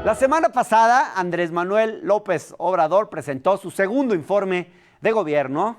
La semana pasada, Andrés Manuel López Obrador presentó su segundo informe de gobierno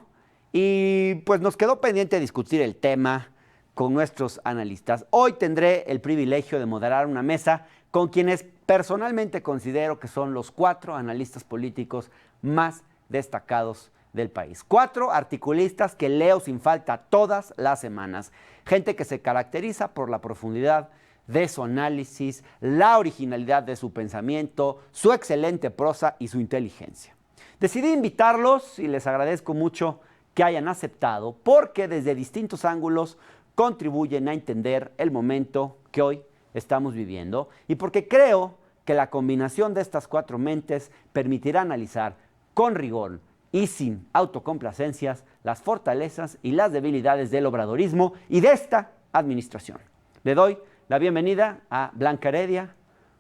y pues nos quedó pendiente discutir el tema con nuestros analistas. Hoy tendré el privilegio de moderar una mesa con quienes personalmente considero que son los 4 analistas políticos más destacados del país. 4 articulistas que leo sin falta todas las semanas. Gente que se caracteriza por la profundidad de su análisis, la originalidad de su pensamiento, su excelente prosa y su inteligencia. Decidí invitarlos y les agradezco mucho que hayan aceptado porque desde distintos ángulos contribuyen a entender el momento que hoy estamos viviendo y porque creo que la combinación de estas 4 mentes permitirá analizar con rigor y sin autocomplacencias las fortalezas y las debilidades del obradorismo y de esta administración. Le doy la bienvenida a Blanca Heredia,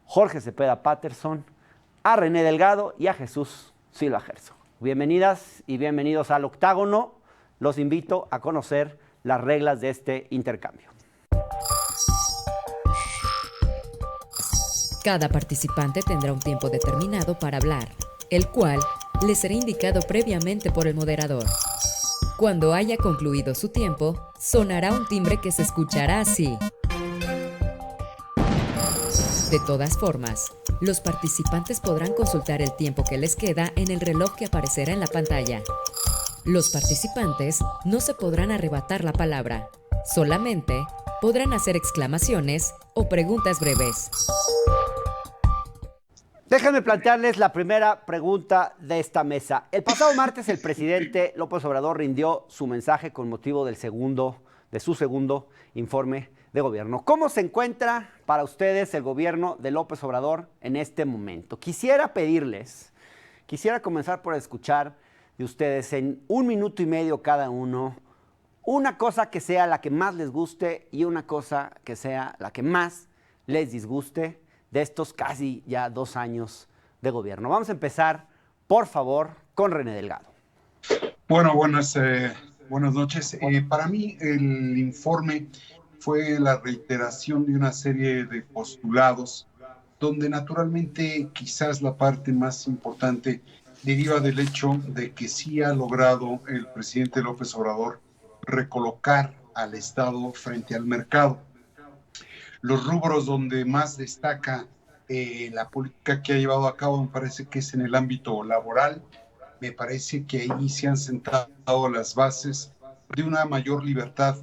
Jorge Cepeda Patterson, a René Delgado y a Jesús Silva Herzog. Bienvenidas y bienvenidos al Octágono. Los invito a conocer las reglas de este intercambio. Cada participante tendrá un tiempo determinado para hablar, el cual le será indicado previamente por el moderador. Cuando haya concluido su tiempo, sonará un timbre que se escuchará así. De todas formas, los participantes podrán consultar el tiempo que les queda en el reloj que aparecerá en la pantalla. Los participantes no se podrán arrebatar la palabra, solamente podrán hacer exclamaciones o preguntas breves. Déjenme plantearles la primera pregunta de esta mesa. El pasado martes el presidente López Obrador rindió su mensaje con motivo de su segundo informe de gobierno. ¿Cómo se encuentra para ustedes el gobierno de López Obrador en este momento? Quisiera comenzar por escuchar de ustedes en 1 minuto y medio cada uno, una cosa que sea la que más les guste y una cosa que sea la que más les disguste de estos casi ya 2 años de gobierno. Vamos a empezar, por favor, con René Delgado. Bueno, buenas noches. Para mí el informe fue la reiteración de una serie de postulados donde naturalmente quizás la parte más importante deriva del hecho de que sí ha logrado el presidente López Obrador recolocar al Estado frente al mercado. Los rubros donde más destaca la política que ha llevado a cabo me parece que es en el ámbito laboral. Me parece que ahí se han sentado las bases de una mayor libertad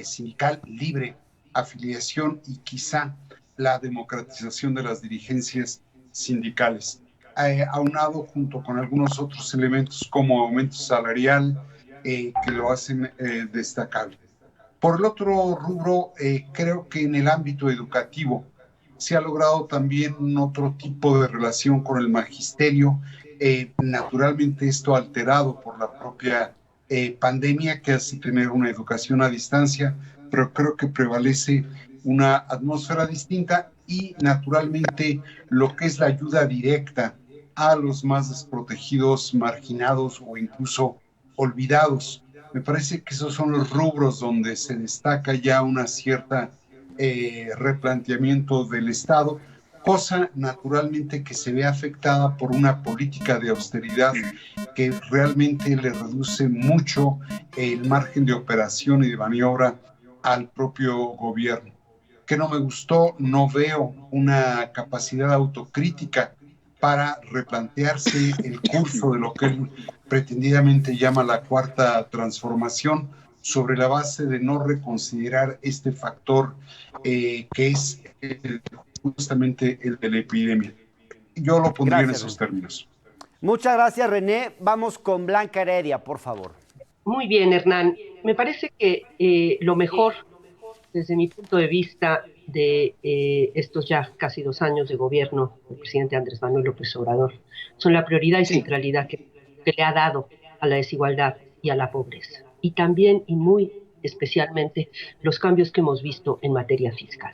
sindical, libre afiliación y quizá la democratización de las dirigencias sindicales, aunado junto con algunos otros elementos como aumento salarial que lo hacen destacable. Por el otro rubro, creo que en el ámbito educativo se ha logrado también otro tipo de relación con el magisterio, naturalmente esto alterado por la propia pandemia que hace tener una educación a distancia, pero creo que prevalece una atmósfera distinta y naturalmente lo que es la ayuda directa a los más desprotegidos, marginados o incluso olvidados. Me parece que esos son los rubros donde se destaca ya una cierta replanteamiento del Estado, cosa naturalmente que se ve afectada por una política de austeridad que realmente le reduce mucho el margen de operación y de maniobra al propio gobierno. Que no me gustó, no veo una capacidad autocrítica para replantearse el curso de lo que él pretendidamente llama la cuarta transformación, sobre la base de no reconsiderar este factor que es justamente el de la epidemia. Yo lo pondría en esos términos. Muchas gracias, René. Vamos con Blanca Heredia, por favor. Muy bien, Hernán. Me parece que lo mejor, desde mi punto de vista, de estos ya casi 2 años de gobierno del presidente Andrés Manuel López Obrador, son la prioridad y centralidad que le ha dado a la desigualdad y a la pobreza. Y también, y muy especialmente, los cambios que hemos visto en materia fiscal.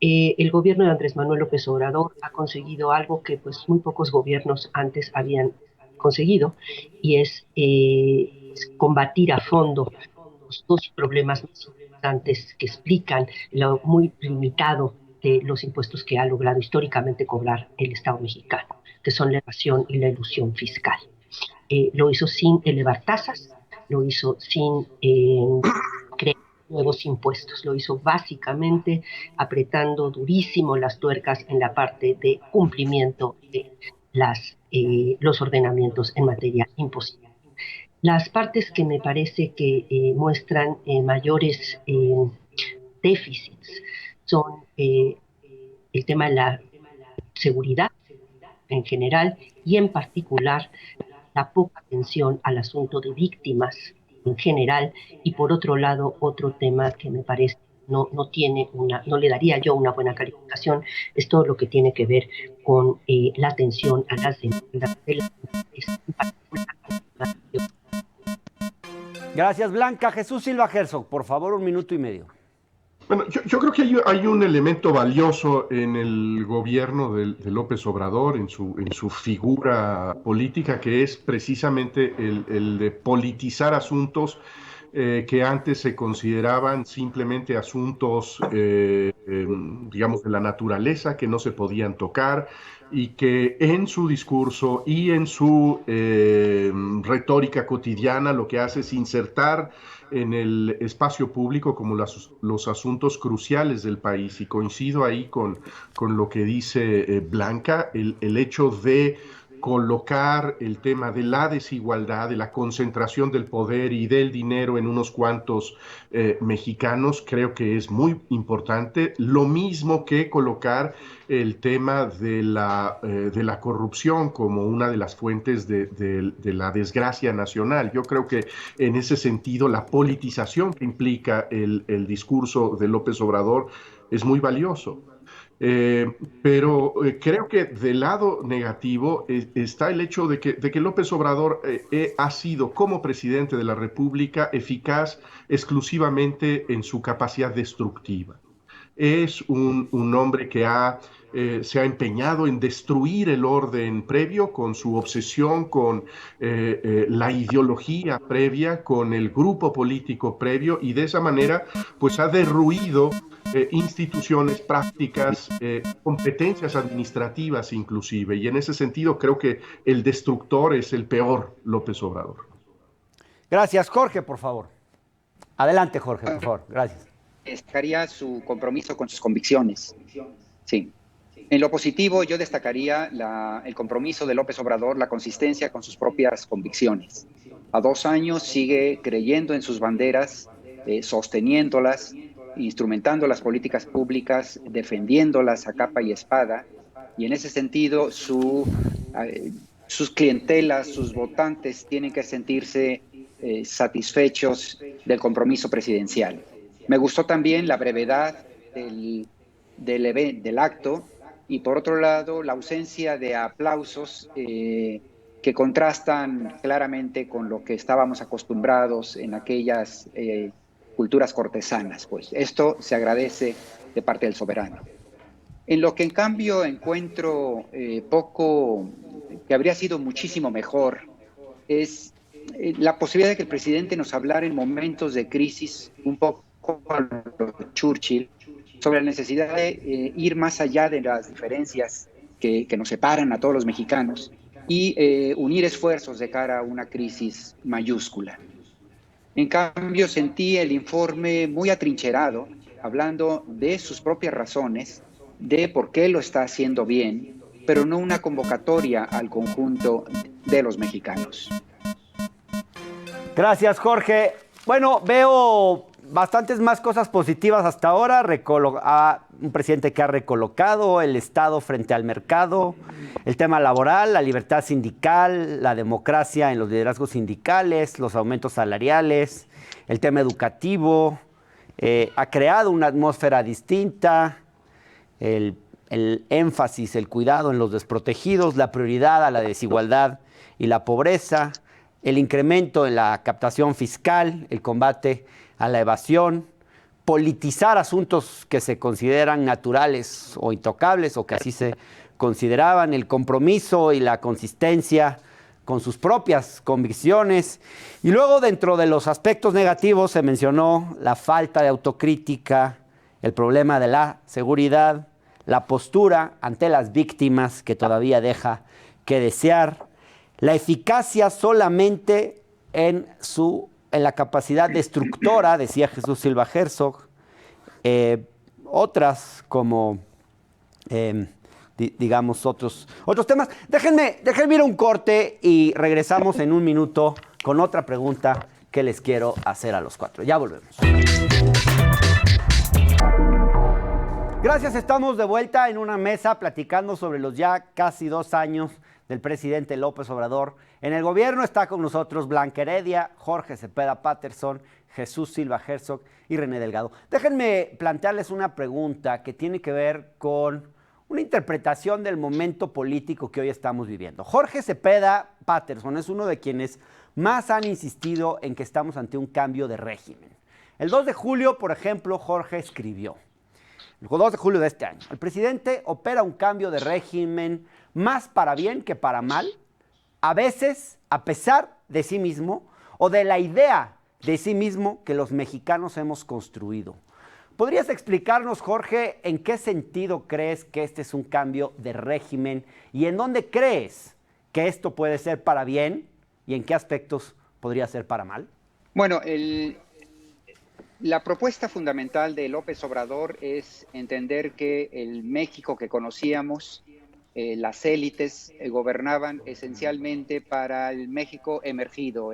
El gobierno de Andrés Manuel López Obrador ha conseguido algo que pues muy pocos gobiernos antes habían conseguido, y es combatir a fondo los 2 problemas más importantes que explican lo muy limitado de los impuestos que ha logrado históricamente cobrar el Estado mexicano, que son la evasión y la elusión fiscal. Lo hizo sin elevar tasas, lo hizo sin crear nuevos impuestos, lo hizo básicamente apretando durísimo las tuercas en la parte de cumplimiento de los ordenamientos en materia impositiva. Las partes que me parece que muestran mayores déficits son el tema de la seguridad en general y en particular la poca atención al asunto de víctimas en general, y por otro lado otro tema que me parece no le daría yo una buena calificación, es todo lo que tiene que ver con la atención a las demandas de las mujeres, en particular. Gracias, Blanca. Jesús Silva Herzog, por favor, 1 minuto y medio. Bueno, yo creo que hay un elemento valioso en el gobierno de López Obrador, en su figura política, que es precisamente el de politizar asuntos que antes se consideraban simplemente asuntos, digamos, de la naturaleza, que no se podían tocar, y que en su discurso y en su retórica cotidiana lo que hace es insertar en el espacio público como los asuntos cruciales del país. Y coincido ahí con lo que dice Blanca, el hecho de colocar el tema de la desigualdad, de la concentración del poder y del dinero en unos cuantos mexicanos, creo que es muy importante. Lo mismo que colocar el tema de la corrupción como una de las fuentes de la desgracia nacional. Yo creo que en ese sentido la politización que implica el discurso de López Obrador es muy valioso. Pero creo que del lado negativo está el hecho de que López Obrador ha sido como presidente de la República eficaz exclusivamente en su capacidad destructiva. Es un hombre que se ha empeñado en destruir el orden previo con su obsesión con la ideología previa, con el grupo político previo, y de esa manera pues ha derruido instituciones, prácticas, competencias administrativas inclusive, y en ese sentido creo que el destructor es el peor López Obrador. Gracias, Jorge, por favor. Adelante, Jorge, por favor. Gracias. Destacaría su compromiso con sus convicciones. Sí. En lo positivo, yo destacaría el compromiso de López Obrador, la consistencia con sus propias convicciones. A 2 años sigue creyendo en sus banderas, sosteniéndolas, instrumentando las políticas públicas, defendiéndolas a capa y espada, y en ese sentido sus clientelas, sus votantes tienen que sentirse satisfechos del compromiso presidencial. Me gustó también la brevedad del acto, y por otro lado la ausencia de aplausos que contrastan claramente con lo que estábamos acostumbrados en aquellas culturas cortesanas. Pues esto se agradece de parte del soberano. En lo que en cambio encuentro poco, que habría sido muchísimo mejor, es la posibilidad de que el presidente nos hablara en momentos de crisis, un poco a lo de Churchill, sobre la necesidad de ir más allá de las diferencias que nos separan a todos los mexicanos y unir esfuerzos de cara a una crisis mayúscula. En cambio, sentí el informe muy atrincherado, hablando de sus propias razones, de por qué lo está haciendo bien, pero no una convocatoria al conjunto de los mexicanos. Gracias, Jorge. Bueno, veo bastantes más cosas positivas hasta ahora. Un presidente que ha recolocado el Estado frente al mercado, el tema laboral, la libertad sindical, la democracia en los liderazgos sindicales, los aumentos salariales, el tema educativo. Ha creado una atmósfera distinta, el énfasis, el cuidado en los desprotegidos, la prioridad a la desigualdad y la pobreza, el incremento en la captación fiscal, el combate a la evasión, politizar asuntos que se consideran naturales o intocables o que así se consideraban, el compromiso y la consistencia con sus propias convicciones. Y luego, dentro de los aspectos negativos, se mencionó la falta de autocrítica, el problema de la seguridad, la postura ante las víctimas que todavía deja que desear, la eficacia solamente en la capacidad destructora, decía Jesús Silva Herzog, otras como, digamos, otros temas. Déjenme ir a un corte y regresamos en un minuto con otra pregunta que les quiero hacer a los cuatro. Ya volvemos. Gracias, estamos de vuelta en una mesa platicando sobre los ya casi 2 años del presidente López Obrador. En el gobierno está con nosotros Blanca Heredia, Jorge Cepeda Patterson, Jesús Silva Herzog y René Delgado. Déjenme plantearles una pregunta que tiene que ver con una interpretación del momento político que hoy estamos viviendo. Jorge Cepeda Patterson es uno de quienes más han insistido en que estamos ante un cambio de régimen. El 2 de julio, por ejemplo, Jorge escribió, el 2 de julio de este año, el presidente opera un cambio de régimen más para bien que para mal, a veces a pesar de sí mismo o de la idea de sí mismo que los mexicanos hemos construido. ¿Podrías explicarnos, Jorge, en qué sentido crees que este es un cambio de régimen y en dónde crees que esto puede ser para bien y en qué aspectos podría ser para mal? Bueno, la propuesta fundamental de López Obrador es entender que el México que conocíamos, las élites gobernaban esencialmente para el México emergido,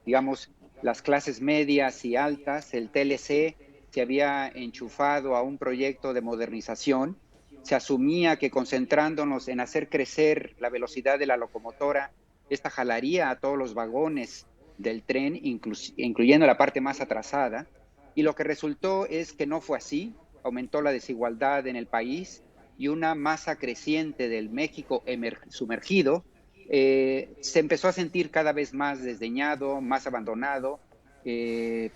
digamos, las clases medias y altas. El TLC se había enchufado a un proyecto de modernización. Se asumía que concentrándonos en hacer crecer la velocidad de la locomotora, esta jalaría a todos los vagones del tren, incluyendo la parte más atrasada. Y lo que resultó es que no fue así. Aumentó la desigualdad en el país y una masa creciente del México sumergido se empezó a sentir cada vez más desdeñado, más abandonado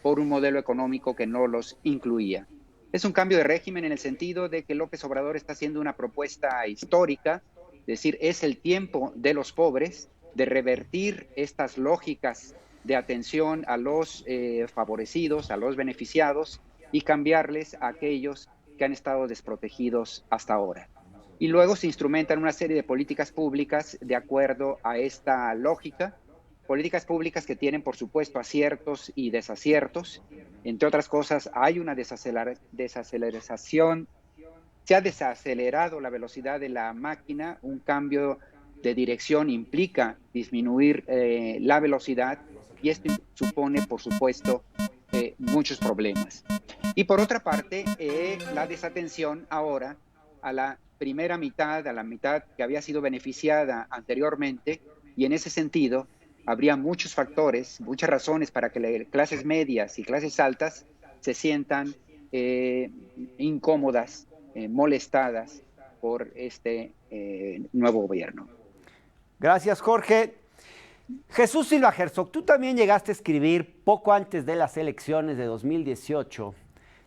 por un modelo económico que no los incluía. Es un cambio de régimen en el sentido de que López Obrador está haciendo una propuesta histórica, es decir, es el tiempo de los pobres, de revertir estas lógicas de atención a los favorecidos, a los beneficiados, y cambiarles a aquellos que han estado desprotegidos hasta ahora. Y luego se instrumentan una serie de políticas públicas de acuerdo a esta lógica, políticas públicas que tienen, por supuesto, aciertos y desaciertos. Entre otras cosas, hay una desaceleración, se ha desacelerado la velocidad de la máquina, un cambio de dirección implica disminuir la velocidad, y esto supone, por supuesto, muchos problemas. Y por otra parte, la desatención ahora a la primera mitad, a la mitad que había sido beneficiada anteriormente, y en ese sentido habría muchos factores, muchas razones para que las clases medias y clases altas se sientan incómodas, molestadas por este nuevo gobierno. Gracias, Jorge. Jesús Silva Herzog, tú también llegaste a escribir poco antes de las elecciones de 2018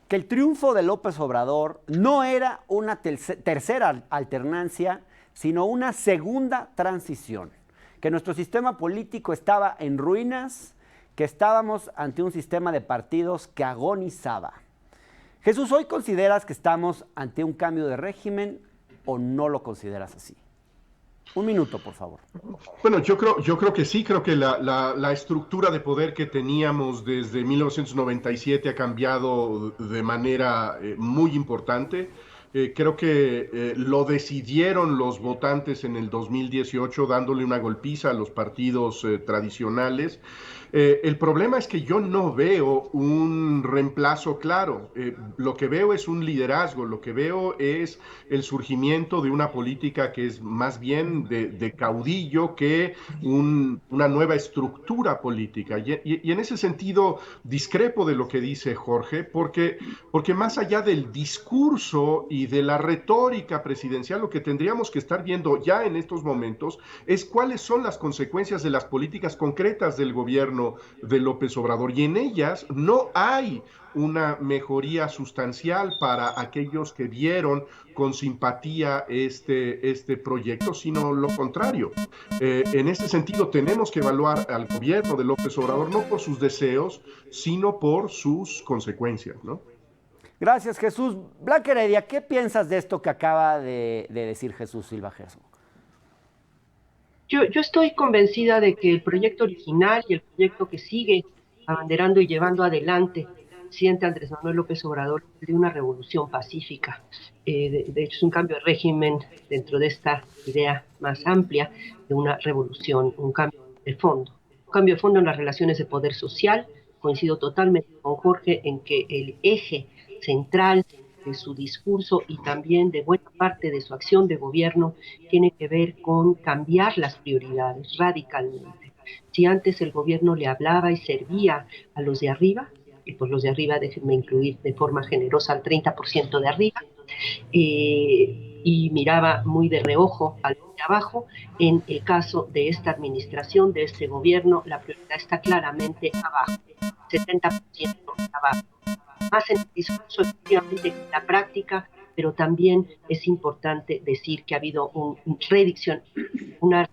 que el triunfo de López Obrador no era una tercera alternancia, sino una segunda transición, que nuestro sistema político estaba en ruinas, que estábamos ante un sistema de partidos que agonizaba. Jesús, ¿hoy consideras que estamos ante un cambio de régimen o no lo consideras así? Un minuto, por favor. Bueno, yo creo que sí, creo que la estructura de poder que teníamos desde 1997 ha cambiado de manera muy importante. Creo que lo decidieron los votantes en el 2018 dándole una golpiza a los partidos tradicionales. El problema es que yo no veo un reemplazo claro. Lo que veo es un liderazgo, lo que veo es el surgimiento de una política que es más bien de caudillo que una nueva estructura política. Y en ese sentido discrepo de lo que dice Jorge, porque más allá del discurso y de la retórica presidencial, lo que tendríamos que estar viendo ya en estos momentos es cuáles son las consecuencias de las políticas concretas del gobierno de López Obrador, y en ellas no hay una mejoría sustancial para aquellos que vieron con simpatía este proyecto, sino lo contrario. En ese sentido tenemos que evaluar al gobierno de López Obrador no por sus deseos, sino por sus consecuencias, ¿no? Gracias, Jesús. Blanca Heredia, ¿qué piensas de esto que acaba de decir Jesús Silva Gerson? Yo estoy convencida de que el proyecto original y el proyecto que sigue abanderando y llevando adelante el presidente Andrés Manuel López Obrador es de una revolución pacífica. De hecho, es un cambio de régimen dentro de esta idea más amplia de una revolución, un cambio de fondo. Un cambio de fondo en las relaciones de poder social. Coincido totalmente con Jorge en que el eje central de su discurso y también de buena parte de su acción de gobierno tiene que ver con cambiar las prioridades radicalmente. Si antes el gobierno le hablaba y servía a los de arriba, y pues los de arriba déjenme incluir de forma generosa al 30% de arriba, y miraba muy de reojo al de abajo, en el caso de esta administración, de este gobierno, la prioridad está claramente abajo, 70% abajo. Más en el discurso, efectivamente, que en la práctica, pero también es importante decir que ha habido una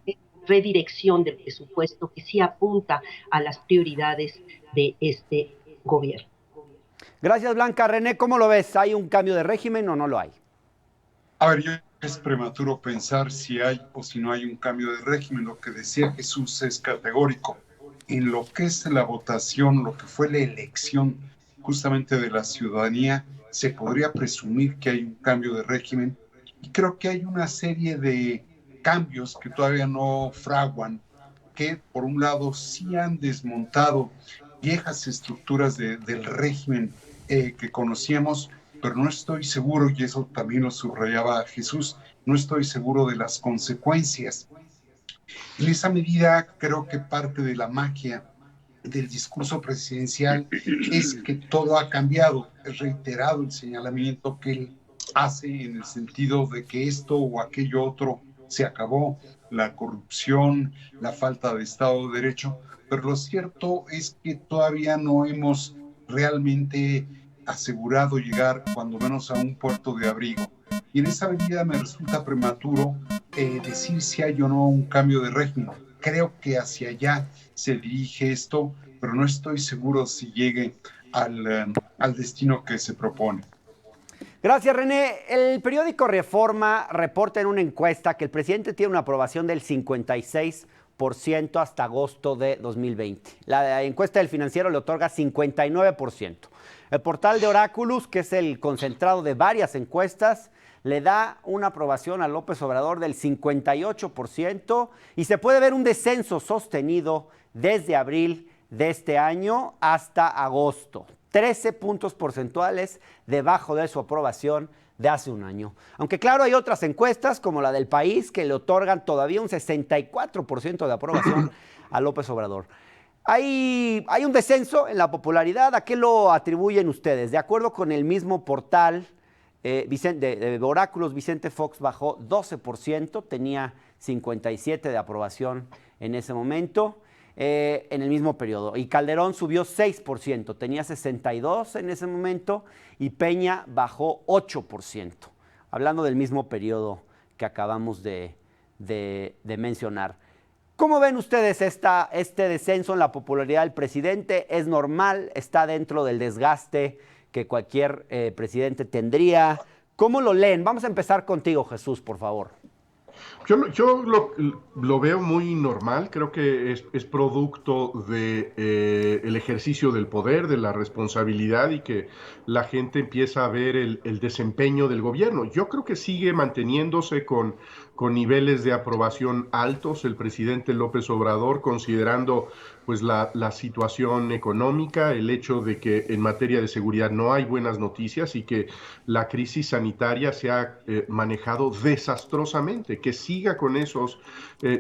redirección del presupuesto que sí apunta a las prioridades de este gobierno. Gracias, Blanca. René, ¿cómo lo ves? ¿Hay un cambio de régimen o no lo hay? A ver, yo es prematuro pensar si hay o si no hay un cambio de régimen. Lo que decía Jesús es categórico. En lo que es la votación, lo que fue la elección justamente de la ciudadanía, se podría presumir que hay un cambio de régimen, y creo que hay una serie de cambios que todavía no fraguan, que por un lado sí han desmontado viejas estructuras del régimen que conocíamos, pero no estoy seguro, y eso también lo subrayaba Jesús, no estoy seguro de las consecuencias. En esa medida, creo que parte de la magia del discurso presidencial es que todo ha cambiado. Es reiterado el señalamiento que él hace en el sentido de que esto o aquello otro se acabó, la corrupción, la falta de Estado de Derecho, pero lo cierto es que todavía no hemos realmente asegurado llegar cuando menos a un puerto de abrigo. Y en esa medida me resulta prematuro decir si hay o no un cambio de régimen. Creo que hacia allá se dirige esto, pero no estoy seguro si llegue al destino que se propone. Gracias, René. El periódico Reforma reporta en una encuesta que el presidente tiene una aprobación del 56% hasta agosto de 2020. La encuesta del Financiero le otorga 59%. El portal de Oráculos, que es el concentrado de varias encuestas, le da una aprobación a López Obrador del 58% y se puede ver un descenso sostenido desde abril de este año hasta agosto. 13 puntos porcentuales debajo de su aprobación de hace un año. Aunque claro, hay otras encuestas como la del País que le otorgan todavía un 64% de aprobación a López Obrador. Hay un descenso en la popularidad. ¿A qué lo atribuyen ustedes? De acuerdo con el mismo portal de Oráculos, Vicente Fox bajó 12%, tenía 57% de aprobación en ese momento, en el mismo periodo. Y Calderón subió 6%, tenía 62% en ese momento, y Peña bajó 8%, hablando del mismo periodo que acabamos de mencionar. ¿Cómo ven ustedes este descenso en la popularidad del presidente? ¿Es normal? ¿Está dentro del desgaste que cualquier presidente tendría? ¿Cómo lo leen? Vamos a empezar contigo, Jesús, por favor. Yo lo veo muy normal. Creo que es producto de el ejercicio del poder, de la responsabilidad, y que la gente empieza a ver el desempeño del gobierno. Yo creo que sigue manteniéndose con niveles de aprobación altos el presidente López Obrador, considerando pues la situación económica, el hecho de que en materia de seguridad no hay buenas noticias y que la crisis sanitaria se ha manejado desastrosamente. Que siga con esos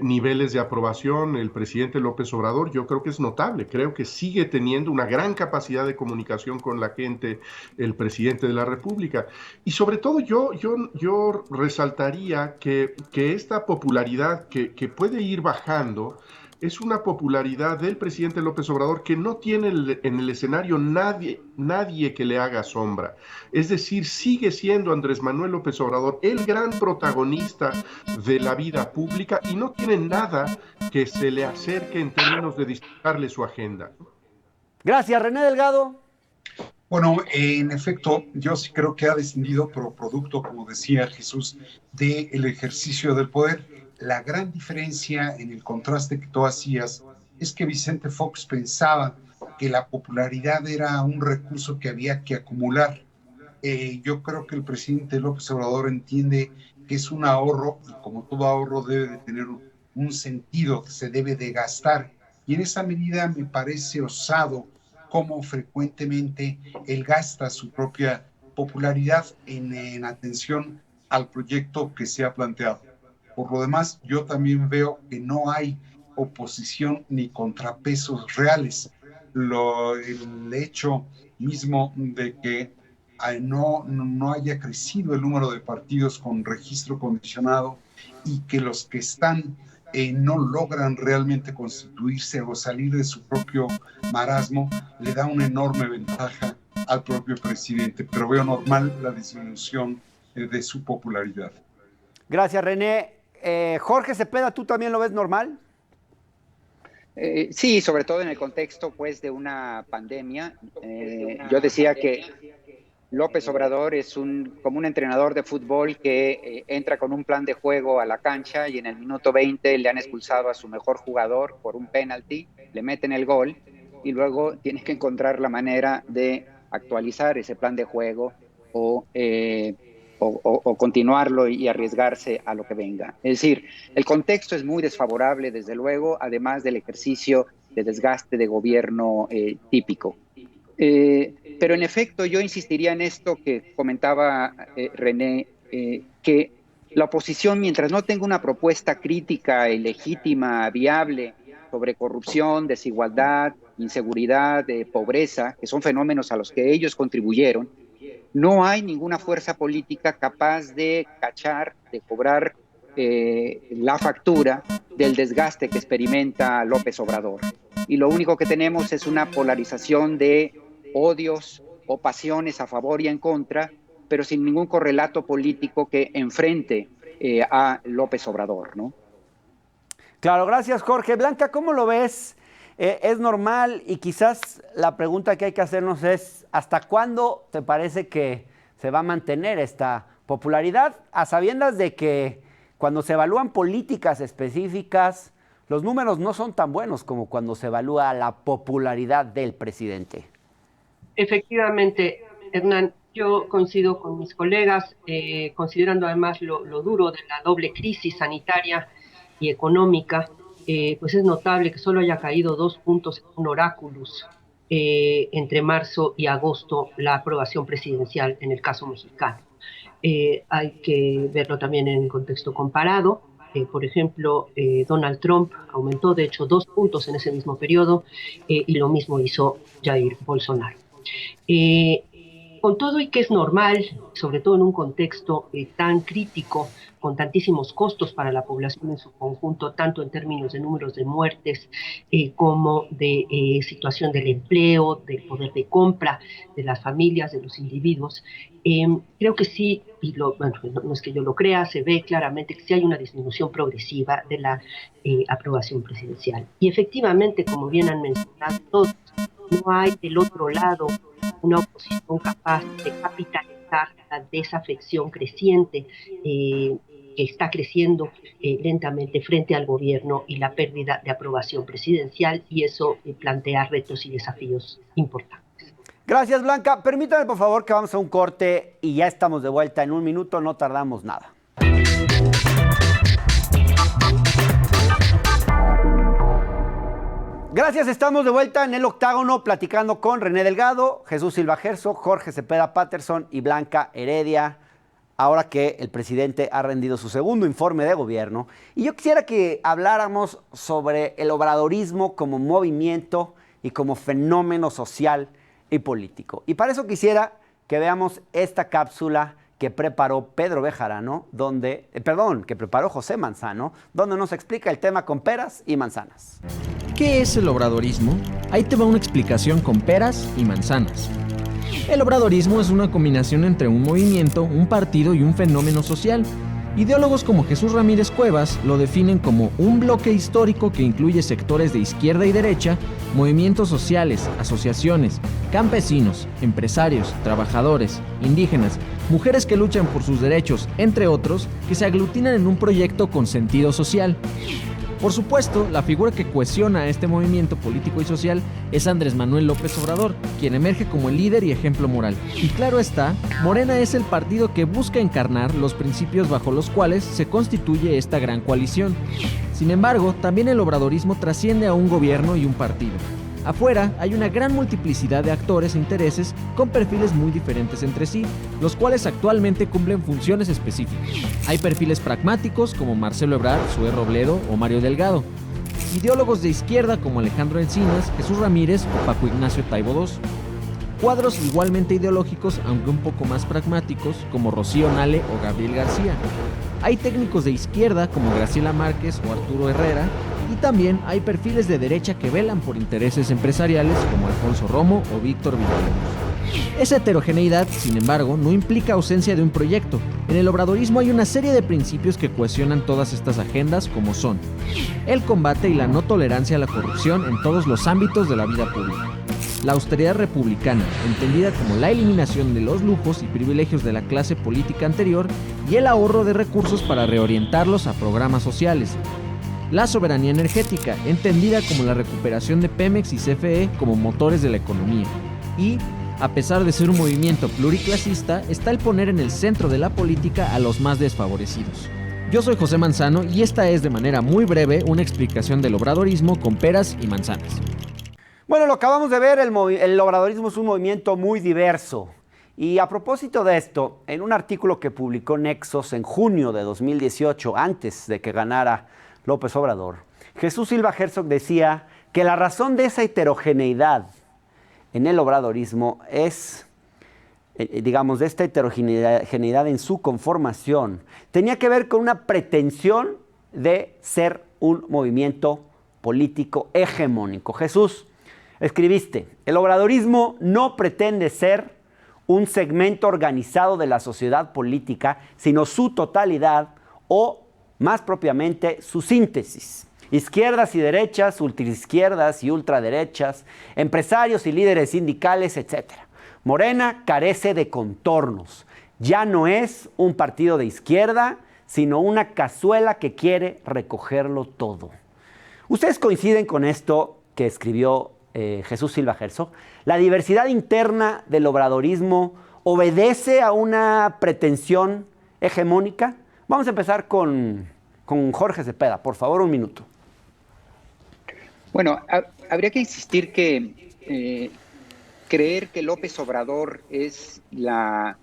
niveles de aprobación el presidente López Obrador, yo creo que es notable. Creo que sigue teniendo una gran capacidad de comunicación con la gente el presidente de la República. Y sobre todo yo resaltaría que esta popularidad que puede ir bajando es una popularidad del presidente López Obrador que no tiene en el escenario nadie que le haga sombra. Es decir, sigue siendo Andrés Manuel López Obrador el gran protagonista de la vida pública y no tiene nada que se le acerque en términos de dictarle su agenda. Gracias, René Delgado. Bueno, en efecto, yo sí creo que ha descendido por producto, como decía Jesús, del ejercicio del poder. La gran diferencia en el contraste que tú hacías es que Vicente Fox pensaba que la popularidad era un recurso que había que acumular. Yo creo que el presidente López Obrador entiende que es un ahorro y como todo ahorro debe de tener un sentido, que se debe de gastar. Y en esa medida me parece osado cómo frecuentemente él gasta su propia popularidad en atención al proyecto que se ha planteado. Por lo demás, yo también veo que no hay oposición ni contrapesos reales. El hecho mismo de que no haya crecido el número de partidos con registro condicionado y que los que están no logran realmente constituirse o salir de su propio marasmo, le da una enorme ventaja al propio presidente, pero veo normal la disminución de su popularidad. Gracias, René. Jorge Cepeda, ¿tú también lo ves normal? Sí, sobre todo en el contexto pues de una pandemia. Yo decía que López Obrador es como un entrenador de fútbol que entra con un plan de juego a la cancha y en el minuto 20 le han expulsado a su mejor jugador por un penalti, le meten el gol y luego tiene que encontrar la manera de actualizar ese plan de juego o continuarlo y arriesgarse a lo que venga. Es decir, el contexto es muy desfavorable, desde luego, además del ejercicio de desgaste de gobierno típico. Pero en efecto yo insistiría en esto que comentaba René, que la oposición, mientras no tenga una propuesta crítica y legítima, viable, sobre corrupción, desigualdad, inseguridad, pobreza, que son fenómenos a los que ellos contribuyeron, no hay ninguna fuerza política capaz de cachar, de cobrar la factura del desgaste que experimenta López Obrador. Y lo único que tenemos es una polarización de odios o pasiones a favor y en contra, pero sin ningún correlato político que enfrente a López Obrador, ¿no? Claro, gracias, Jorge. Blanca, ¿cómo lo ves? ¿Es normal? Y quizás la pregunta que hay que hacernos es, ¿hasta cuándo te parece que se va a mantener esta popularidad? A sabiendas de que cuando se evalúan políticas específicas, los números no son tan buenos como cuando se evalúa la popularidad del presidente. Efectivamente, Hernán, yo coincido con mis colegas, considerando además lo duro de la doble crisis sanitaria y económica, pues es notable que solo haya caído 2 puntos en un oráculus entre marzo y agosto la aprobación presidencial en el caso mexicano. Hay que verlo también en el contexto comparado. Por ejemplo, Donald Trump aumentó de hecho 2 puntos en ese mismo periodo y lo mismo hizo Jair Bolsonaro. Con todo y que es normal, sobre todo en un contexto tan crítico, con tantísimos costos para la población en su conjunto, tanto en términos de números de muertes como de situación del empleo, del poder de compra de las familias, de los individuos, creo que sí, y bueno, no es que yo lo crea, se ve claramente que sí hay una disminución progresiva de la aprobación presidencial. Y efectivamente, como bien han mencionado todos, no hay del otro lado una oposición capaz de capitalizar la desafección creciente que está creciendo lentamente frente al gobierno y la pérdida de aprobación presidencial, y eso plantea retos y desafíos importantes. Gracias, Blanca. Permítame, por favor, que vamos a un corte y ya estamos de vuelta en un minuto, no tardamos nada. Gracias, estamos de vuelta en el Octágono platicando con René Delgado, Jesús Silva Herzog, Jorge Cepeda Patterson y Blanca Heredia, ahora que el presidente ha rendido su segundo informe de gobierno. Y yo quisiera que habláramos sobre el obradorismo como movimiento y como fenómeno social y político. Y para eso quisiera que veamos esta cápsula que preparó Pedro Bejarano, que preparó José Manzano, donde nos explica el tema con peras y manzanas. ¿Qué es el obradorismo? Ahí te va una explicación con peras y manzanas. El obradorismo es una combinación entre un movimiento, un partido y un fenómeno social. Ideólogos como Jesús Ramírez Cuevas lo definen como un bloque histórico que incluye sectores de izquierda y derecha, movimientos sociales, asociaciones, campesinos, empresarios, trabajadores, indígenas, mujeres que luchan por sus derechos, entre otros, que se aglutinan en un proyecto con sentido social. Por supuesto, la figura que cohesiona a este movimiento político y social es Andrés Manuel López Obrador, quien emerge como el líder y ejemplo moral. Y claro está, Morena es el partido que busca encarnar los principios bajo los cuales se constituye esta gran coalición. Sin embargo, también el obradorismo trasciende a un gobierno y un partido. Afuera hay una gran multiplicidad de actores e intereses con perfiles muy diferentes entre sí, los cuales actualmente cumplen funciones específicas. Hay perfiles pragmáticos como Marcelo Ebrard, Zoé Robledo o Mario Delgado. Ideólogos de izquierda como Alejandro Encinas, Jesús Ramírez o Paco Ignacio Taibo II. Cuadros igualmente ideológicos, aunque un poco más pragmáticos, como Rocío Nale o Gabriel García. Hay técnicos de izquierda como Graciela Márquez o Arturo Herrera, y también hay perfiles de derecha que velan por intereses empresariales como Alfonso Romo o Víctor Villalobos. Esa heterogeneidad, sin embargo, no implica ausencia de un proyecto. En el obradorismo hay una serie de principios que cohesionan todas estas agendas, como son el combate y la no tolerancia a la corrupción en todos los ámbitos de la vida pública, la austeridad republicana, entendida como la eliminación de los lujos y privilegios de la clase política anterior y el ahorro de recursos para reorientarlos a programas sociales, la soberanía energética, entendida como la recuperación de Pemex y CFE como motores de la economía. Y, a pesar de ser un movimiento pluriclasista, está el poner en el centro de la política a los más desfavorecidos. Yo soy José Manzano y esta es de manera muy breve una explicación del obradorismo con peras y manzanas. Bueno, lo acabamos de ver, el obradorismo es un movimiento muy diverso. Y a propósito de esto, en un artículo que publicó Nexos en junio de 2018, antes de que ganara López Obrador, Jesús Silva Herzog decía que la razón de esa heterogeneidad en el obradorismo es, de esta heterogeneidad en su conformación, tenía que ver con una pretensión de ser un movimiento político hegemónico. Jesús, escribiste, el obradorismo no pretende ser un segmento organizado de la sociedad política, sino su totalidad o, más propiamente, su síntesis. Izquierdas y derechas, ultraizquierdas y ultraderechas, empresarios y líderes sindicales, etc. Morena carece de contornos. Ya no es un partido de izquierda, sino una cazuela que quiere recogerlo todo. ¿Ustedes coinciden con esto que escribió Jesús Silva Herzog? ¿La diversidad interna del obradorismo obedece a una pretensión hegemónica? Vamos a empezar con Jorge Cepeda. Por favor, un minuto. Bueno, habría que insistir que creer que López Obrador es la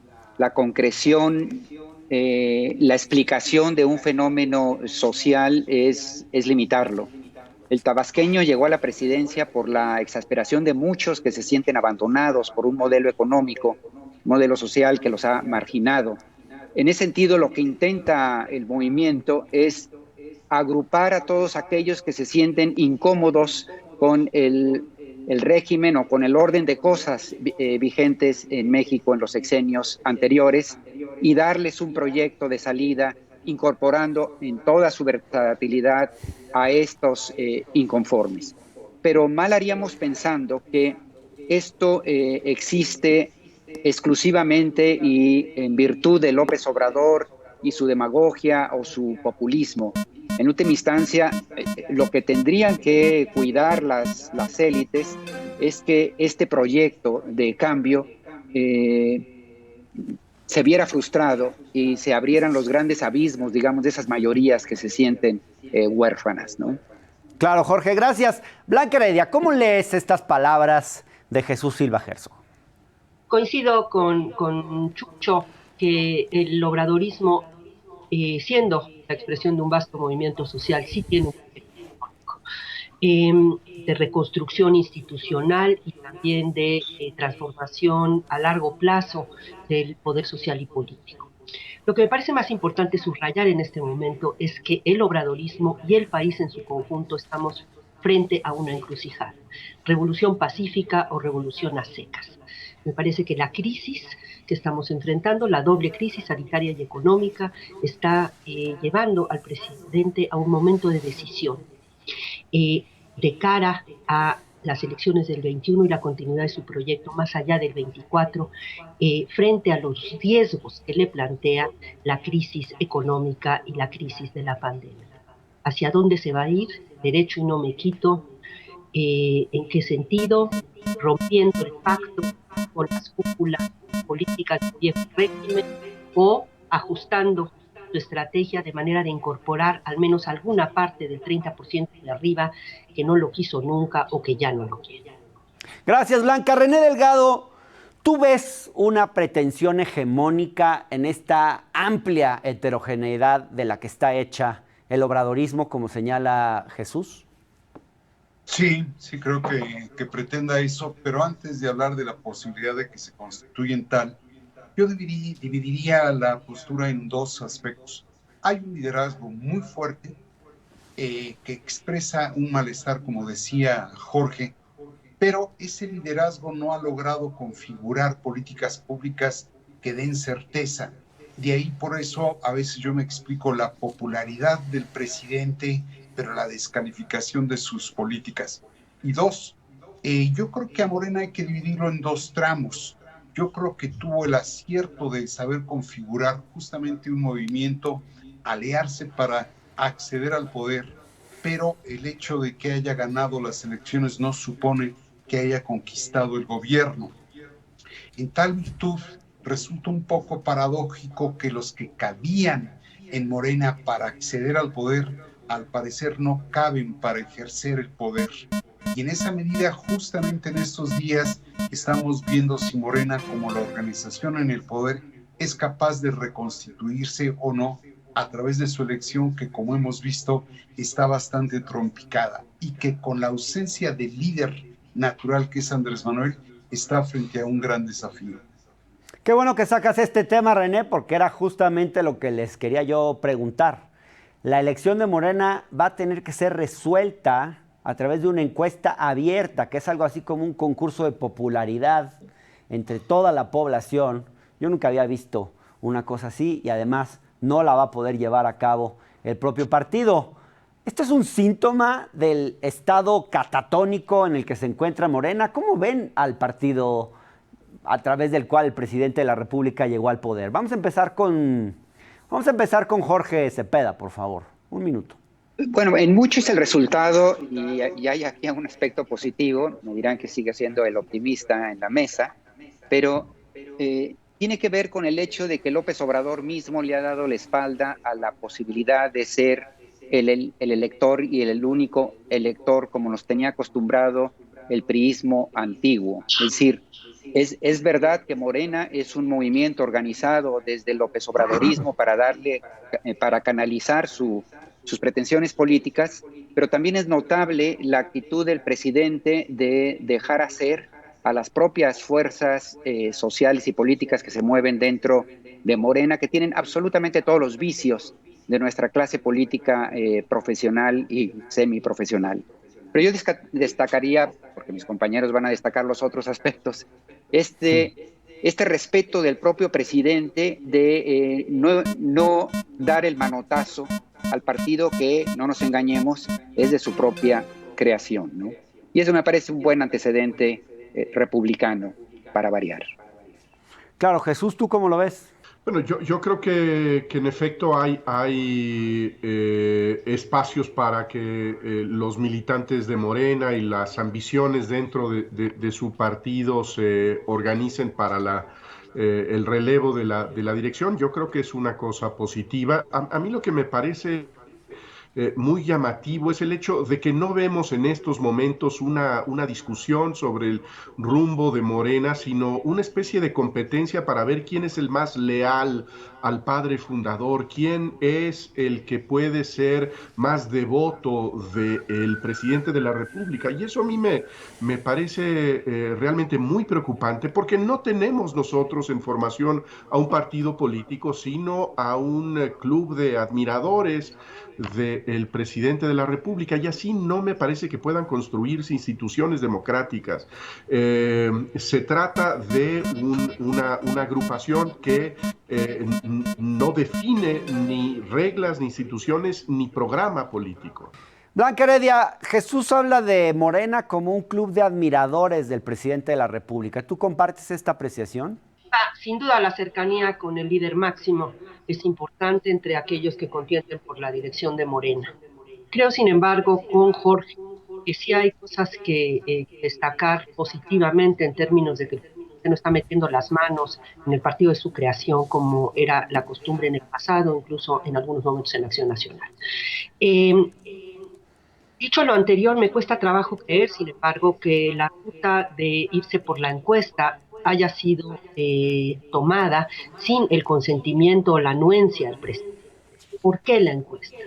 concreción, la explicación de un fenómeno social es limitarlo. El tabasqueño llegó a la presidencia por la exasperación de muchos que se sienten abandonados por un modelo económico, modelo social que los ha marginado. En ese sentido, lo que intenta el movimiento es agrupar a todos aquellos que se sienten incómodos con el régimen o con el orden de cosas vigentes en México en los sexenios anteriores y darles un proyecto de salida incorporando en toda su versatilidad a estos inconformes. Pero mal haríamos pensando que esto existe exclusivamente y en virtud de López Obrador y su demagogia o su populismo. En última instancia, lo que tendrían que cuidar las élites es que este proyecto de cambio se viera frustrado y se abrieran los grandes abismos, digamos, de esas mayorías que se sienten huérfanas, ¿no? Claro, Jorge, gracias. Blanca Heredia, ¿cómo lees estas palabras de Jesús Silva Herzog? Coincido con Chucho que el obradorismo, siendo la expresión de un vasto movimiento social, sí tiene un proyecto de reconstrucción institucional y también de transformación a largo plazo del poder social y político. Lo que me parece más importante subrayar en este momento es que el obradorismo y el país en su conjunto estamos frente a una encrucijada, revolución pacífica o revolución a secas. Me parece que la crisis que estamos enfrentando, la doble crisis sanitaria y económica, está llevando al presidente a un momento de decisión de cara a las elecciones del 21 y la continuidad de su proyecto más allá del 24, frente a los riesgos que le plantea la crisis económica y la crisis de la pandemia. ¿Hacia dónde se va a ir? Derecho y no me quito. ¿En qué sentido? Rompiendo el pacto con las cúpulas políticas del viejo régimen o ajustando su estrategia de manera de incorporar al menos alguna parte del 30% de arriba que no lo quiso nunca o que ya no lo quiere. Gracias, Blanca. René Delgado, ¿tú ves una pretensión hegemónica en esta amplia heterogeneidad de la que está hecha el obradorismo, como señala Jesús? Sí, sí creo que pretenda eso, pero antes de hablar de la posibilidad de que se constituyan tal, yo dividiría la postura en dos aspectos. Hay un liderazgo muy fuerte que expresa un malestar, como decía Jorge, pero ese liderazgo no ha logrado configurar políticas públicas que den certeza. De ahí por eso a veces yo me explico la popularidad del presidente, pero la descalificación de sus políticas. Y dos, yo creo que a Morena hay que dividirlo en dos tramos. Yo creo que tuvo el acierto de saber configurar justamente un movimiento, aliarse para acceder al poder, pero el hecho de que haya ganado las elecciones no supone que haya conquistado el gobierno. En tal virtud, resulta un poco paradójico que los que cabían en Morena para acceder al poder, al parecer no caben para ejercer el poder. Y en esa medida, justamente en estos días, estamos viendo si Morena, como la organización en el poder, es capaz de reconstituirse o no a través de su elección, que como hemos visto, está bastante trompicada y que con la ausencia del líder natural que es Andrés Manuel, está frente a un gran desafío. Qué bueno que sacas este tema, René, porque era justamente lo que les quería yo preguntar. La elección de Morena va a tener que ser resuelta a través de una encuesta abierta, que es algo así como un concurso de popularidad entre toda la población. Yo nunca había visto una cosa así y además no la va a poder llevar a cabo el propio partido. ¿Esto es un síntoma del estado catatónico en el que se encuentra Morena? ¿Cómo ven al partido a través del cual el presidente de la República llegó al poder? Vamos a empezar con Jorge Cepeda, por favor. Un minuto. Bueno, en mucho es el resultado y hay aquí un aspecto positivo. Me dirán que sigue siendo el optimista en la mesa, pero tiene que ver con el hecho de que López Obrador mismo le ha dado la espalda a la posibilidad de ser el elector y el único elector como nos tenía acostumbrado el priismo antiguo. Es decir, es verdad que Morena es un movimiento organizado desde el López Obradorismo para canalizar sus pretensiones políticas, pero también es notable la actitud del presidente de dejar hacer a las propias fuerzas sociales y políticas que se mueven dentro de Morena, que tienen absolutamente todos los vicios de nuestra clase política profesional y semiprofesional. Pero yo destacaría, porque mis compañeros van a destacar los otros aspectos, este respeto del propio presidente de no dar el manotazo al partido que, no nos engañemos, es de su propia creación, ¿no? Y eso me parece un buen antecedente republicano, para variar. Claro, Jesús, ¿tú cómo lo ves? Bueno, yo creo que en efecto hay espacios para que los militantes de Morena y las ambiciones dentro de su partido se organicen para el relevo de la dirección. Yo creo que es una cosa positiva. A mí lo que me parece muy llamativo es el hecho de que no vemos en estos momentos una discusión sobre el rumbo de Morena, sino una especie de competencia para ver quién es el más leal al padre fundador, quién es el que puede ser más devoto del presidente de la República. Y eso a mí me parece realmente muy preocupante, porque no tenemos nosotros en formación a un partido político, sino a un club de admiradores el presidente de la República, y así no me parece que puedan construirse instituciones democráticas. Se trata de una agrupación que no define ni reglas, ni instituciones, ni programa político. Blanca Heredia, Jesús habla de Morena como un club de admiradores del presidente de la República. ¿Tú compartes esta apreciación? Sin duda la cercanía con el líder máximo es importante entre aquellos que contienden por la dirección de Morena. Creo, sin embargo, con Jorge, que sí hay cosas que destacar positivamente en términos de que no está metiendo las manos en el partido de su creación, como era la costumbre en el pasado, incluso en algunos momentos en Acción Nacional. Dicho lo anterior, me cuesta trabajo creer, sin embargo, que la ruta de irse por la encuesta haya sido tomada sin el consentimiento o la anuencia del presidente. ¿Por qué la encuesta?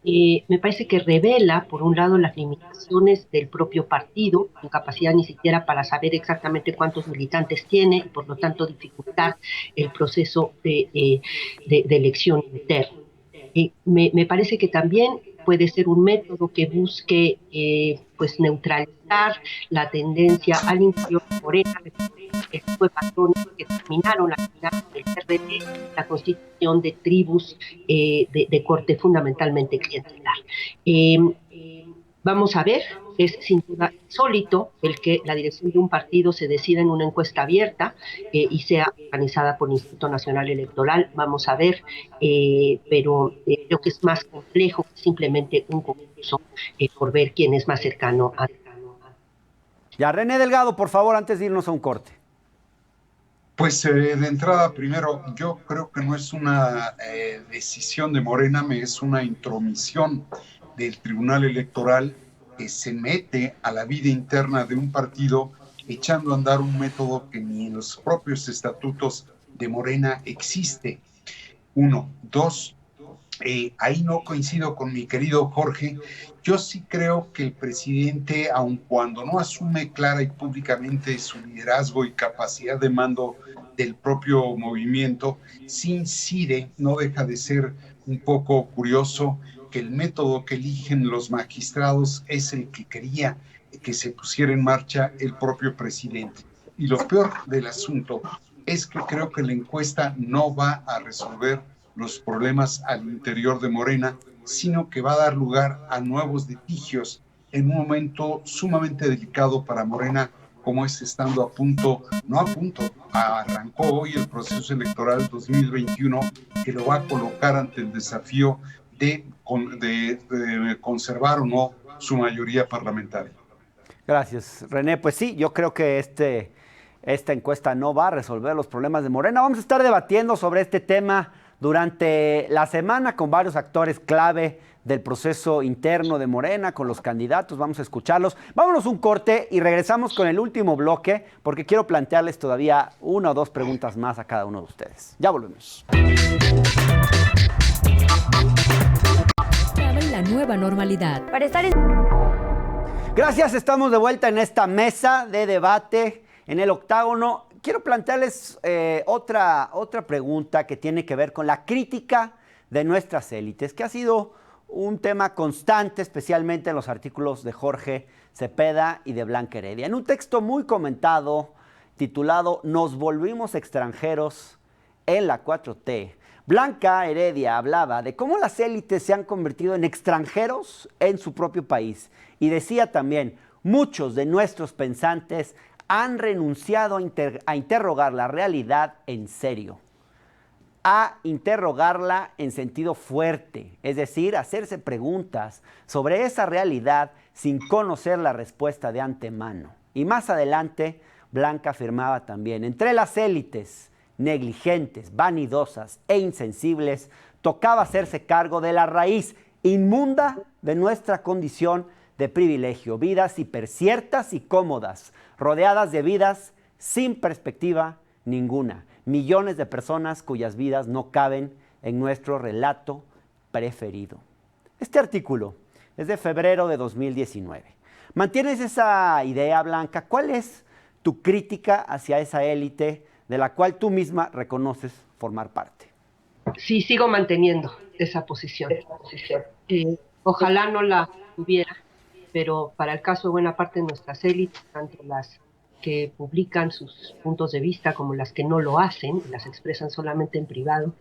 Me parece que revela, por un lado, las limitaciones del propio partido, sin capacidad ni siquiera para saber exactamente cuántos militantes tiene, y por lo tanto dificultar el proceso de elección interna. Me parece que también puede ser un método que busque pues neutralizar la tendencia al interior de Morena, el tipo de patrones que terminaron la del PRD, la constitución de tribus de corte fundamentalmente clientelar. Vamos a ver, es sin duda insólito el que la dirección de un partido se decida en una encuesta abierta y sea organizada por el Instituto Nacional Electoral. Vamos a ver, pero creo que es más complejo que simplemente un concurso por ver quién es más cercano a... Ya, René Delgado, por favor, antes de irnos a un corte. Pues de entrada, primero, yo creo que no es una decisión de Morena, es una intromisión del Tribunal Electoral que se mete a la vida interna de un partido echando a andar un método que ni en los propios estatutos de Morena existe. Uno. Dos, ahí no coincido con mi querido Jorge. Yo sí creo que el presidente, aun cuando no asume clara y públicamente su liderazgo y capacidad de mando del propio movimiento, sí incide, no deja de ser un poco curioso que el método que eligen los magistrados es el que quería que se pusiera en marcha el propio presidente. Y lo peor del asunto es que creo que la encuesta no va a resolver los problemas al interior de Morena, sino que va a dar lugar a nuevos litigios en un momento sumamente delicado para Morena, como es estando a punto, no a punto, arrancó hoy el proceso electoral 2021, que lo va a colocar ante el desafío de conservar o no su mayoría parlamentaria. Gracias, René. Pues sí, yo creo que esta encuesta no va a resolver los problemas de Morena. Vamos a estar debatiendo sobre este tema durante la semana con varios actores clave del proceso interno de Morena, con los candidatos. Vamos a escucharlos. Vámonos un corte y regresamos con el último bloque, porque quiero plantearles todavía una o dos preguntas más a cada uno de ustedes. Ya volvemos. La nueva normalidad. Para estar en... Gracias, estamos de vuelta en esta mesa de debate, en el octágono. Quiero plantearles otra pregunta que tiene que ver con la crítica de nuestras élites, que ha sido un tema constante, especialmente en los artículos de Jorge Cepeda y de Blanca Heredia. En un texto muy comentado, titulado "Nos volvimos extranjeros en la 4T", Blanca Heredia hablaba de cómo las élites se han convertido en extranjeros en su propio país. Y decía también, muchos de nuestros pensantes han renunciado a interrogar la realidad en serio, a interrogarla en sentido fuerte, es decir, hacerse preguntas sobre esa realidad sin conocer la respuesta de antemano. Y más adelante, Blanca afirmaba también, entre las élites negligentes, vanidosas e insensibles, tocaba hacerse cargo de la raíz inmunda de nuestra condición de privilegio, vidas hiperciertas y cómodas, rodeadas de vidas sin perspectiva ninguna, millones de personas cuyas vidas no caben en nuestro relato preferido. Este artículo es de febrero de 2019. ¿Mantienes esa idea, Blanca? ¿Cuál es tu crítica hacia esa élite de la cual tú misma reconoces formar parte? Sí, sigo manteniendo esa posición. Ojalá no la tuviera, pero para el caso de buena parte de nuestras élites, tanto las que publican sus puntos de vista como las que no lo hacen, las expresan solamente en privado,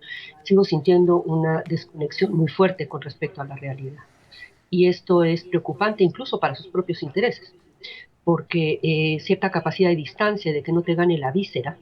sigo sintiendo una desconexión muy fuerte con respecto a la realidad. Y esto es preocupante incluso para sus propios intereses, porque cierta capacidad de distancia, de que no te gane la víscera,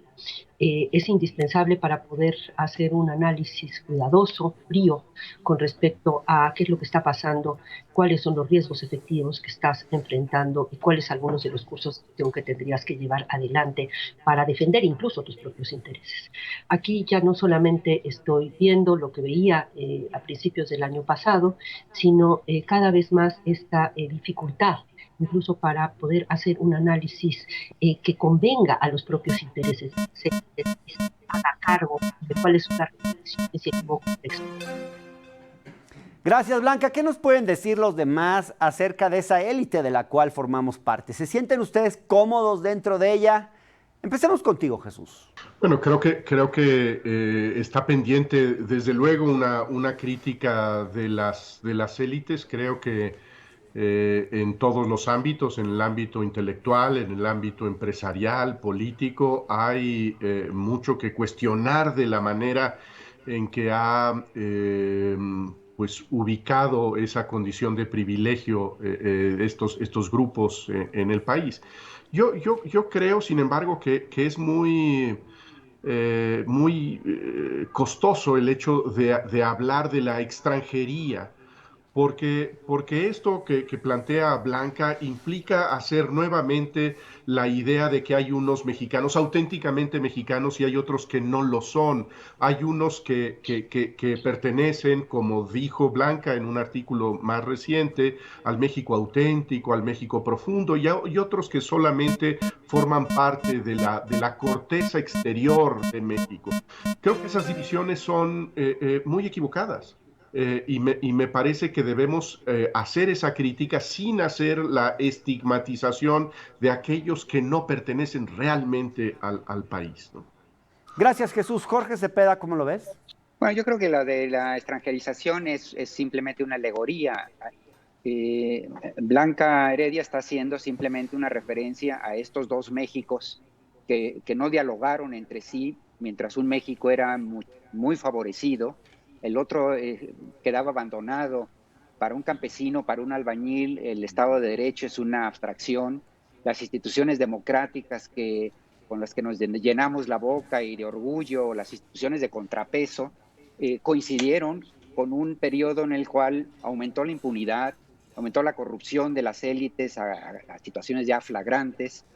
es indispensable para poder hacer un análisis cuidadoso, frío, con respecto a qué es lo que está pasando, cuáles son los riesgos efectivos que estás enfrentando y cuáles algunos de los cursos de acción que tendrías que llevar adelante para defender incluso tus propios intereses. Aquí ya no solamente estoy viendo lo que veía a principios del año pasado, sino cada vez más esta dificultad incluso para poder hacer un análisis que convenga a los propios intereses, se haga cargo de cuáles son las reflexiones y el nuevo contexto. Gracias, Blanca. ¿Qué nos pueden decir los demás acerca de esa élite de la cual formamos parte? ¿Se sienten ustedes cómodos dentro de ella? Empecemos contigo, Jesús. Bueno, creo que está pendiente, desde luego, una crítica de las élites. Creo que en todos los ámbitos, en el ámbito intelectual, en el ámbito empresarial, político, hay mucho que cuestionar de la manera en que ha pues ubicado esa condición de privilegio estos grupos en el país. Yo creo, sin embargo, que es muy costoso el hecho de hablar de la extranjería, porque esto que plantea Blanca implica hacer nuevamente la idea de que hay unos mexicanos auténticamente mexicanos y hay otros que no lo son. Hay unos que pertenecen, como dijo Blanca en un artículo más reciente, al México auténtico, al México profundo, y otros que solamente forman parte de la corteza exterior de México. Creo que esas divisiones son muy equivocadas. Y me parece que debemos hacer esa crítica sin hacer la estigmatización de aquellos que no pertenecen realmente al país, ¿no? Gracias, Jesús. Jorge Cepeda, ¿cómo lo ves? Bueno, yo creo que lo de la extranjerización es simplemente una alegoría. Blanca Heredia está haciendo simplemente una referencia a estos dos Méxicos que no dialogaron entre sí, mientras un México era muy favorecido, el otro quedaba abandonado. Para un campesino, para un albañil, el Estado de Derecho es una abstracción. Las instituciones democráticas con las que nos llenamos la boca y de orgullo, las instituciones de contrapeso, coincidieron con un periodo en el cual aumentó la impunidad, aumentó la corrupción de las élites a situaciones ya flagrantes,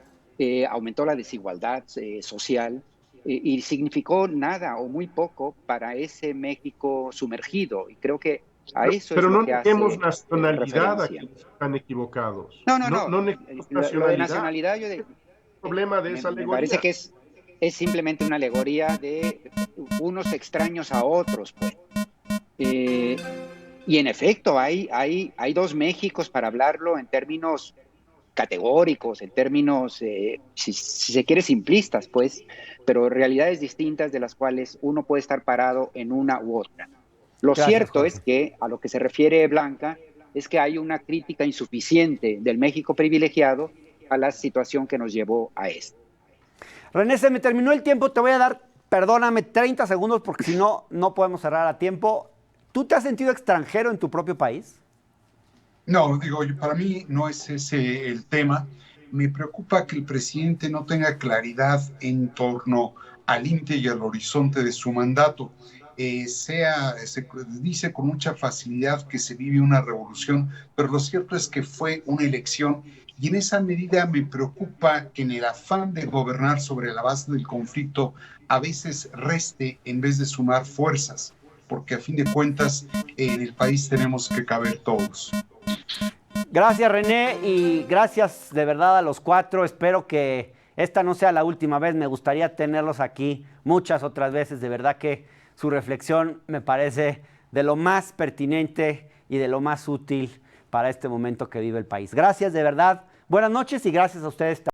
aumentó la desigualdad social, y significó nada o muy poco para ese México sumergido. Y creo que a eso pero es lo que hace. Pero no neguemos nacionalidad a quienes están equivocados. No. neguemos Lo de nacionalidad, problema de esa alegoría. Me parece que es simplemente una alegoría de unos extraños a otros, pues. Y en efecto, hay dos Méxicos, para hablarlo en términos categóricos, en términos, si se quiere, simplistas, pues, pero realidades distintas de las cuales uno puede estar parado en una u otra. Lo cierto, Jorge, es que a lo que se refiere Blanca es que hay una crítica insuficiente del México privilegiado a la situación que nos llevó a esto. René, se me terminó el tiempo, te voy a dar, perdóname, 30 segundos porque si no, no podemos cerrar a tiempo. ¿Tú te has sentido extranjero en tu propio país? No, para mí no es ese el tema. Me preocupa que el presidente no tenga claridad en torno al límite y al horizonte de su mandato. Se dice con mucha facilidad que se vive una revolución, pero lo cierto es que fue una elección, y en esa medida me preocupa que en el afán de gobernar sobre la base del conflicto a veces reste en vez de sumar fuerzas, porque a fin de cuentas en el país tenemos que caber todos. Gracias, René, y gracias de verdad a los cuatro. Espero que esta no sea la última vez. Me gustaría tenerlos aquí muchas otras veces. De verdad que su reflexión me parece de lo más pertinente y de lo más útil para este momento que vive el país. Gracias, de verdad. Buenas noches y gracias a ustedes también.